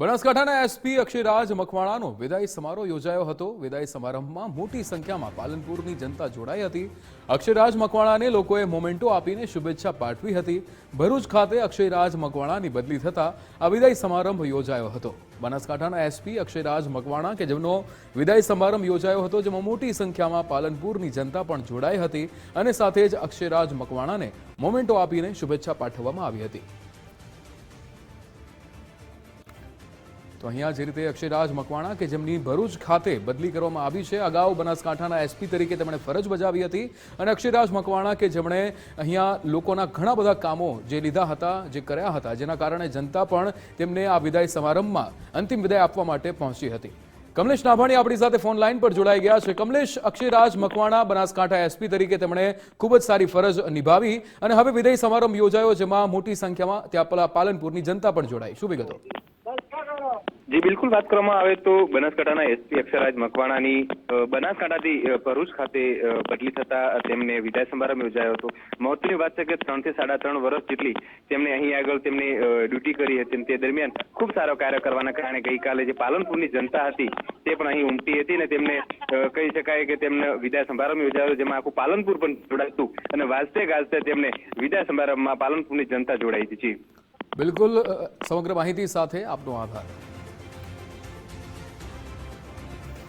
બનાસકાંઠાના એસપી અક્ષયરાજ મકવાણાનો વિદાય સમારોહ યોજાયો હતો। વિદાય સમારંભમાં મોટી સંખ્યામાં પાલનપુરની જનતા જોડાઈ હતી। અક્ષયરાજ મકવાણાને લોકોએ મોમેન્ટો આપીને શુભેચ્છા પાઠવી હતી। ભરૂચ ખાતે અક્ષયરાજ મકવાણાની બદલી થતા આ વિદાય સમારંભ યોજાયો હતો। બનાસકાંઠાના એસપી અક્ષયરાજ મકવાણા કે જેમનો વિદાય સમારંભ યોજાયો હતો, જેમાં મોટી સંખ્યામાં પાલનપુરની જનતા પણ જોડાઈ હતી અને સાથે જ અક્ષયરાજ મકવાણાને મોમેન્ટો આપીને શુભેચ્છા પાઠવવામાં આવી હતી। તો અહીંયા જે રીતે અક્ષયરાજ મકવાણા કે જેમની ભરૂચ ખાતે બદલી કરવામાં આવી છે, અગાઉ બનાસકાંઠાના એસપી તરીકે તેમણે ફરજ બજાવી હતી અને અક્ષયરાજ મકવાણા કે જેમણે અહીંયા લોકોના ઘણા બધા કામો જે લીધા હતા, જે કર્યા હતા, જેના કારણે જનતા પણ તેમને આ વિદાય સમારંભમાં અંતિમ વિદાય આપવા માટે પહોંચી હતી। કમલેશ નાભાણી આપણી સાથે ફોન લાઈન પર જોડાઈ ગયા છે। કમલેશ, અક્ષયરાજ મકવાણા બનાસકાંઠા એસપી તરીકે તેમણે ખૂબ જ સારી ફરજ નિભાવી અને હવે વિદાય સમારંભ યોજાયો, જેમાં મોટી સંખ્યામાં ત્યાં પાલનપુરની જનતા પણ જોડાઈ, શું વિગતો? જી બિલકુલ, વાત કરવામાં આવે તો બનાસકાંઠાના એસપી અક્ષયરાજ મકવાણાની બનાસકાંઠાથી ભરૂચ ખાતે બદલી થતા તેમને વિદાય સમારંભ યોજાયો હતો। મહત્વની વાત છે કે 3 થી 3.5 વર્ષ જેટલી તેમણે અહીં આગળ તેમને ડ્યુટી કરી હતી। તે દરમિયાન ખૂબ સારો કાર્ય કરવાના કારણે ગઈકાલે જે પાલનપુરની જનતા હતી તે પણ અહીં ઉમટી હતી અને તેમને કહી શકાય કે તેમને વિદાય સમારંભ યોજાયો, જેમાં આખું પાલનપુર પણ જોડાયું અને વાજતે ગાજતે તેમને વિદાય સમારંભમાં પાલનપુરની જનતા જોડાઈ હતી। બિલકુલ, સમગ્ર માહિતી સાથે આપનો આભાર।